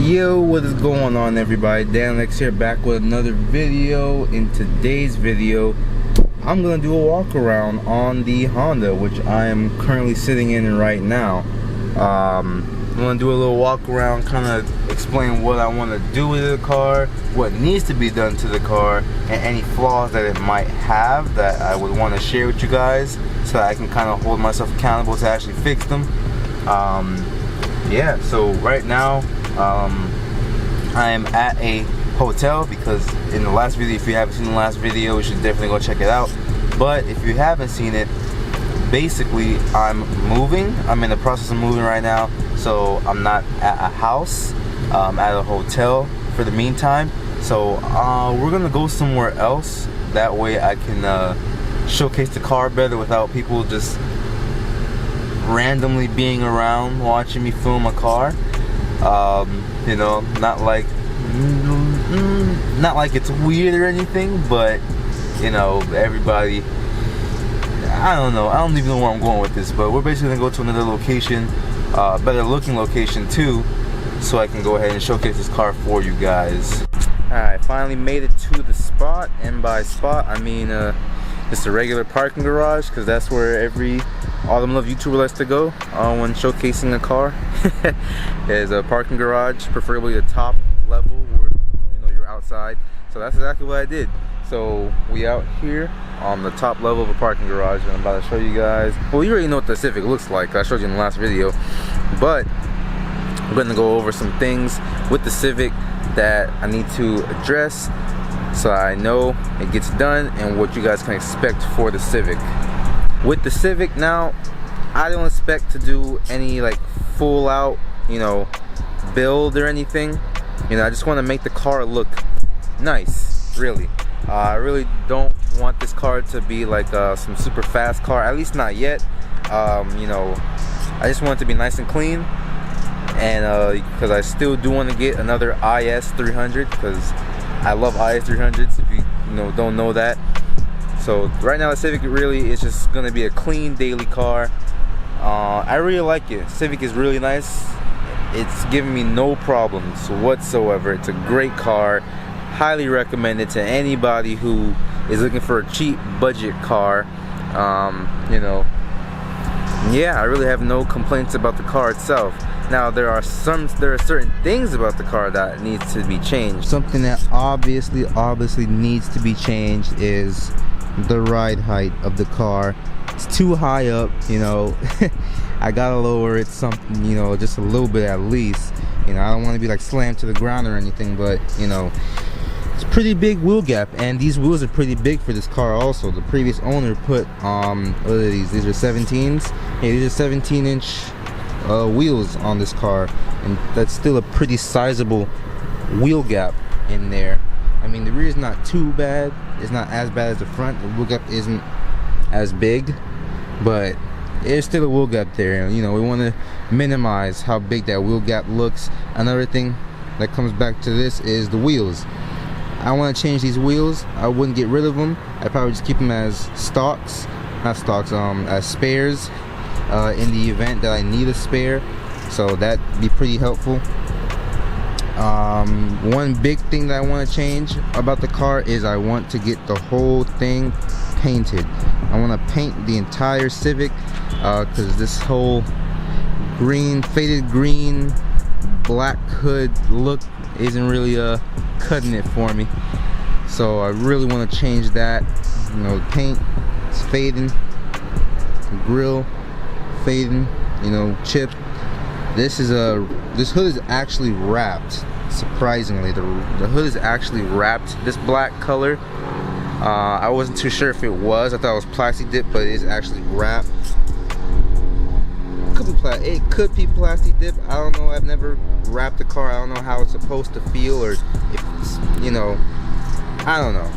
Yo, what is going on, everybody? Dann here, back with another video. In today's video, I'm gonna do a walk around on the Honda, which I am currently sitting in right now. I'm gonna do a little walk around, kind of explain what I want to do with the car, what needs to be done to the car, and any flaws that it might have that I would want to share with you guys, so that I can kind of hold myself accountable to actually fix them. Yeah, so right now I am at a hotel because in the last video, if you haven't seen the last video, you should definitely go check it out. But if you haven't seen it, basically I'm moving. I'm in the process of moving right now, so I'm not at a house. I'm at a hotel for the meantime. So we're gonna go somewhere else. That way I can showcase the car better without people just randomly being around watching me film a car. You know, not like it's weird or anything, but you know, everybody, I don't know, I don't even know where I'm going with this, but we're basically gonna go to another location, better looking location too, so I can go ahead and showcase this car for you guys. Alright, finally made it to the spot, and by spot I mean just a regular parking garage, because that's where every Autumn Love YouTuber likes to go when showcasing a car. Is a parking garage, preferably the top level where you know you're outside. So that's exactly what I did. So we out here on the top level of a parking garage, and I'm about to show you guys. Well, you already know what the Civic looks like. I showed you in the last video, but I'm gonna go over some things with the Civic that I need to address, so I know it gets done and what you guys can expect for the Civic. With the Civic now, I don't expect to do any like full out, you know, build or anything. You know, I just want to make the car look nice, really. I really don't want this car to be like some super fast car, at least not yet. You know, I just want it to be nice and clean, and because I still do want to get another IS 300, because I love IS 300s, if you don't know that. So right now the Civic really is just gonna be a clean daily car. I really like it. Civic is really nice. It's giving me no problems whatsoever. It's a great car. Highly recommend it to anybody who is looking for a cheap budget car. You know, yeah, I really have no complaints about the car itself. Now there are certain things about the car that needs to be changed. Something that obviously needs to be changed is the ride height of the car. It's too high up, you know. I gotta lower it something, you know, just a little bit at least. You know, I don't want to be like slammed to the ground or anything, but you know, it's a pretty big wheel gap, and these wheels are pretty big for this car also. The previous owner put what are these are 17s. Yeah, these are 17-inch wheels on this car, and that's still a pretty sizable wheel gap in there. I mean, the rear is not too bad. It's not as bad as the front. The wheel gap isn't as big, but there's still a wheel gap there. You know, we want to minimize how big that wheel gap looks. Another thing that comes back to this is the wheels. I want to change these wheels. I wouldn't get rid of them. I'd probably just keep them as stocks, not stocks, as spares in the event that I need a spare. So that'd be pretty helpful. One big thing that I want to change about the car is I want to get the whole thing painted. I want to paint the entire Civic, because this whole faded green black hood look isn't really cutting it for me. So I really want to change that. You know, the paint is fading, the grill fading, you know, chip. This hood is actually wrapped. Surprisingly, the hood is actually wrapped this black color. I wasn't too sure if it was. I thought it was plastic dip, but it's actually wrapped. It could be plastic dip. I don't know. I've never wrapped the car. I don't know how it's supposed to feel, or if it's, you know, I don't know.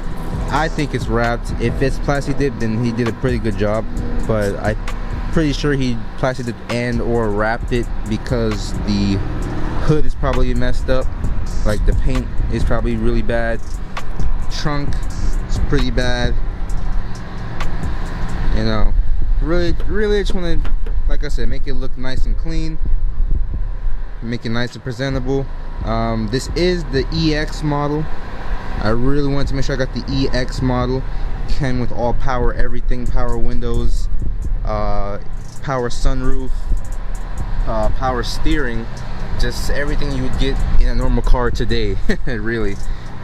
I think it's wrapped. If it's plastic dip, then he did a pretty good job, but I'm pretty sure he plastic dipped and or wrapped it, because the hood is probably messed up. Like, the paint is probably really bad. Trunk is pretty bad. You know, really just want to, like I said, make it look nice and clean, make it nice and presentable. This is the EX model. I really wanted to make sure I got the EX model. Came with all power everything, power windows, power sunroof, power steering, just everything you would get in a normal car today. Really,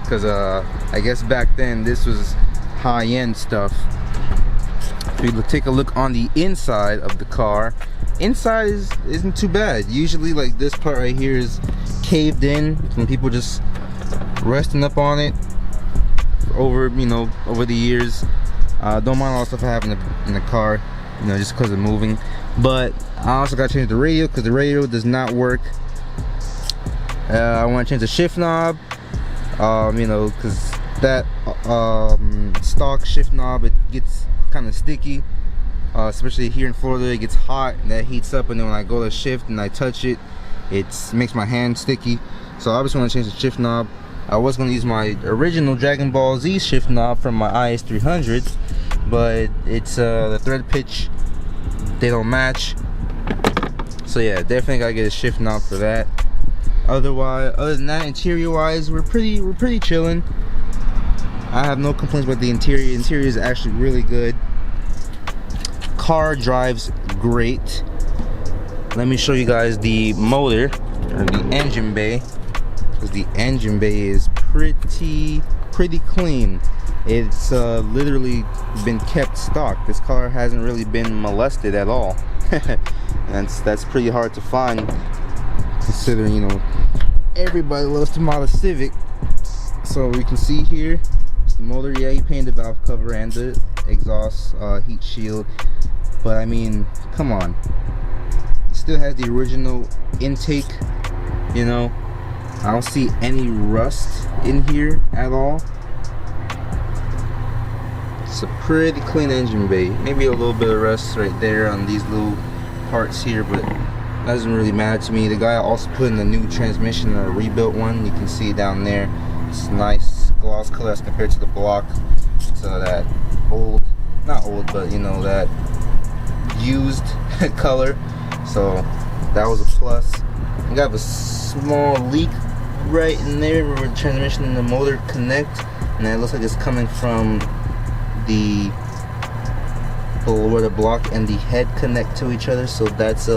because I guess back then this was high-end stuff. If you take a look on the inside of the car, inside isn't too bad. Usually like this part right here is caved in from people just resting up on it over, you know, over the years. Don't mind all the stuff I have in the car, you know, just because of moving. But I also got to change the radio because the radio does not work. I want to change the shift knob, you know, because that stock shift knob, it gets kind of sticky, especially here in Florida. It gets hot and that heats up, and then when I go to shift and I touch it, it makes my hand sticky. So I just want to change the shift knob. I was going to use my original Dragon Ball Z shift knob from my IS300, but it's the thread pitch, they don't match. So yeah, definitely gotta get a shift knob for that. Other than that, interior wise, we're pretty chilling. I have no complaints about the interior. Interior is actually really good. Car drives great. Let me show you guys the motor, or the engine bay, because the engine bay is pretty clean. It's literally been kept stock. This car hasn't really been molested at all. That's pretty hard to find, considering, you know, everybody loves to model Civic. So we can see here the motor. Yeah, he painted the valve cover and the exhaust heat shield, but I mean, come on, it still has the original intake. You know, I don't see any rust in here at all. It's a pretty clean engine bay. Maybe a little bit of rust right there on these little parts here, but that doesn't really matter to me. The guy also put in a new transmission, a rebuilt one. You can see down there. It's nice gloss color as compared to the block. So that old, not old, but you know, that used color. So that was a plus. I got a small leak right in there where the transmission and the motor connect, and it looks like it's coming from the where the block and the head connect to each other. So that's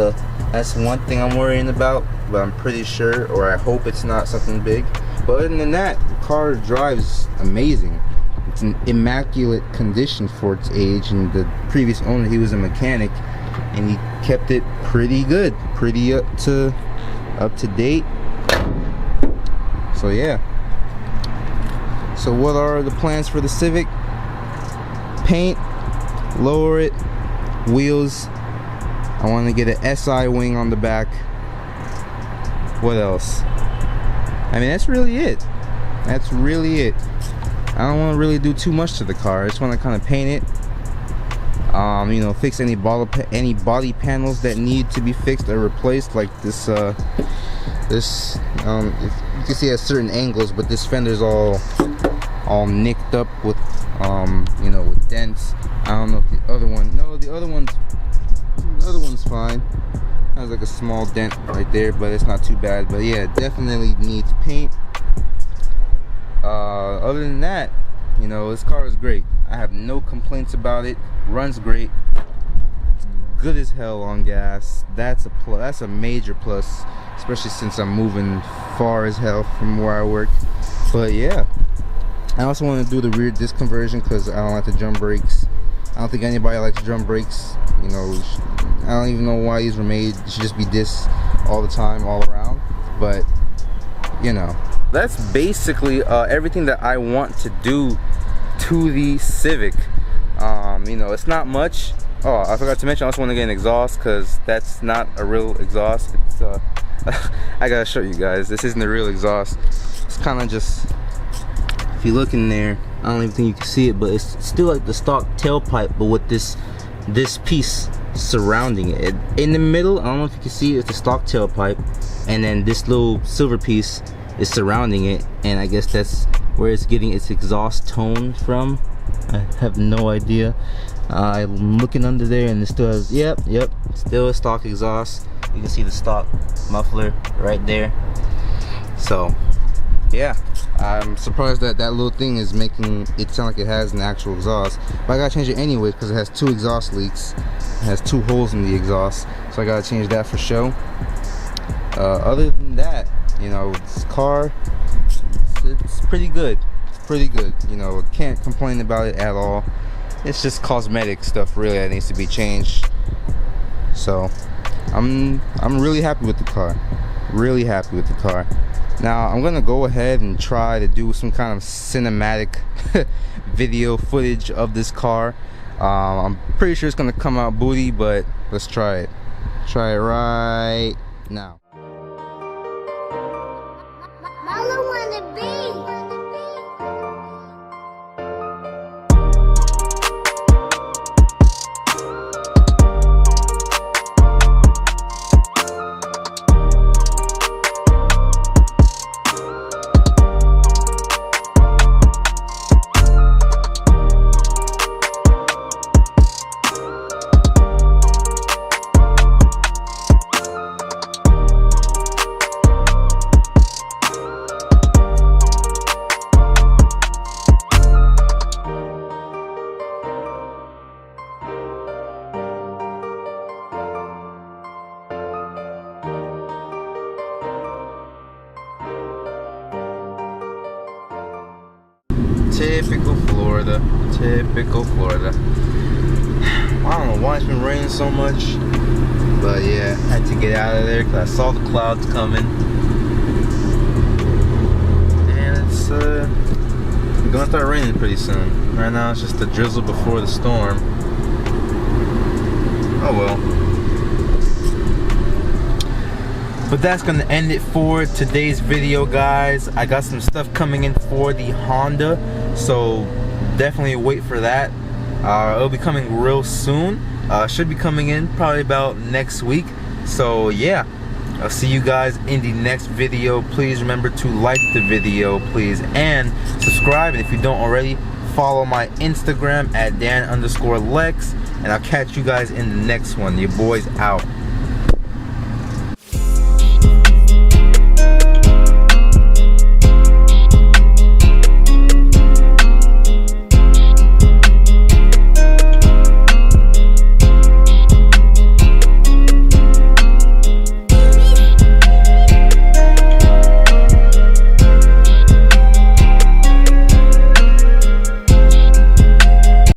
one thing I'm worrying about, but I'm pretty sure, or I hope it's not something big. But other than that, the car drives amazing. It's in immaculate condition for its age, and the previous owner, he was a mechanic, and he kept it pretty good, pretty up to date. So yeah. So what are the plans for the Civic? Paint, lower it, wheels. I want to get an SI wing on the back. What else? I mean, that's really it. That's really it. I don't want to really do too much to the car. I just want to kind of paint it. You know, fix any body panels that need to be fixed or replaced, like this. You can see at certain angles, but this fender's all nicked up with you know, with dents. I don't know if the other one. No, the other one's fine. Has like a small dent right there, but it's not too bad. But yeah, it definitely needs paint. Other than that, you know, this car is great. I have no complaints about it. Runs great. It's good as hell on gas. That's a plus. That's a major plus, especially since I'm moving far as hell from where I work. But yeah, I also want to do the rear disc conversion because I don't like the drum brakes. I don't think anybody likes drum brakes. You know, I don't even know why these were made. It should just be discs all the time, all around. But you know, that's basically everything that I want to do to the Civic. You know, it's not much. Oh, I forgot to mention, I also want to get an exhaust, because that's not a real exhaust. It's I gotta show you guys, this isn't a real exhaust. It's kind of just, if you look in there, I don't even think you can see it, but it's still like the stock tailpipe, but with this piece surrounding it. In the middle, I don't know if you can see, it's the stock tailpipe, and then this little silver piece is surrounding it, and I guess that's where it's getting its exhaust tone from. I have no idea. I'm looking under there, and it still has, yep, still a stock exhaust. You can see the stock muffler right there. So yeah, I'm surprised that that little thing is making it sound like it has an actual exhaust, but I gotta change it anyway because it has 2 exhaust leaks. It has 2 holes in the exhaust, so I gotta change that for show. Other than that, you know, this car, it's pretty good. It's pretty good. You know, can't complain about it at all. It's just cosmetic stuff really that needs to be changed. So I'm really happy with the car. Really happy with the car. Now I'm gonna go ahead and try to do some kind of cinematic video footage of this car. I'm pretty sure it's gonna come out booty, but let's try it. Try it right now. Typical Florida. Typical Florida. I don't know why it's been raining so much, but yeah, I had to get out of there because I saw the clouds coming, and it's gonna start raining pretty soon. Right now it's just the drizzle before the storm. Oh well. But that's gonna end it for today's video, guys. I got some stuff coming in for the Honda, so definitely wait for that. It'll be coming real soon. Should be coming in probably about next week. So yeah, I'll see you guys in the next video. Please remember to like the video, please, and subscribe. And if you don't already, follow my Instagram at Dan_Lex, and I'll catch you guys in the next one. Your boy's out.